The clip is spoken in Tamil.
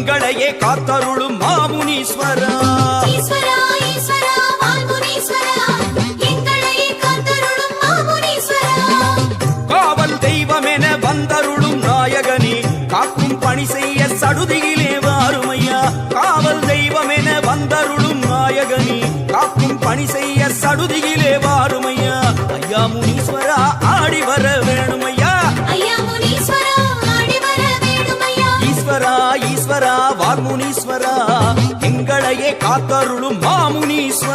எங்களையே காத்தருளும் மாமுனீஸ்வரா. ஈஸ்வரா ஈஸ்வரா வான்முனீஸ்வரா, எங்களையே காத்தருளும் மாமுனீஸ்வரா. காவல் தெய்வமென வந்தருளும் நாயகனே, காக்கும் பணி செய்ய சடுதியிலே வாருமையா. காவல் தெய்வமென வந்தருளும் நாயகனே, காக்கும் பணி செய்ய சடுதியிலே வாருமையா. ஐயா முனீஸ்வரா ஆடி வர வேணுமையா. ஐயா முனீஸ்வரா ஆடி வர வேணுமையா. ஈஸ்வரா ஈஸ்வரா வான்முனீஸ்வரா, எங்களையே காத்தருளும் மாமுனீஸ்வரா.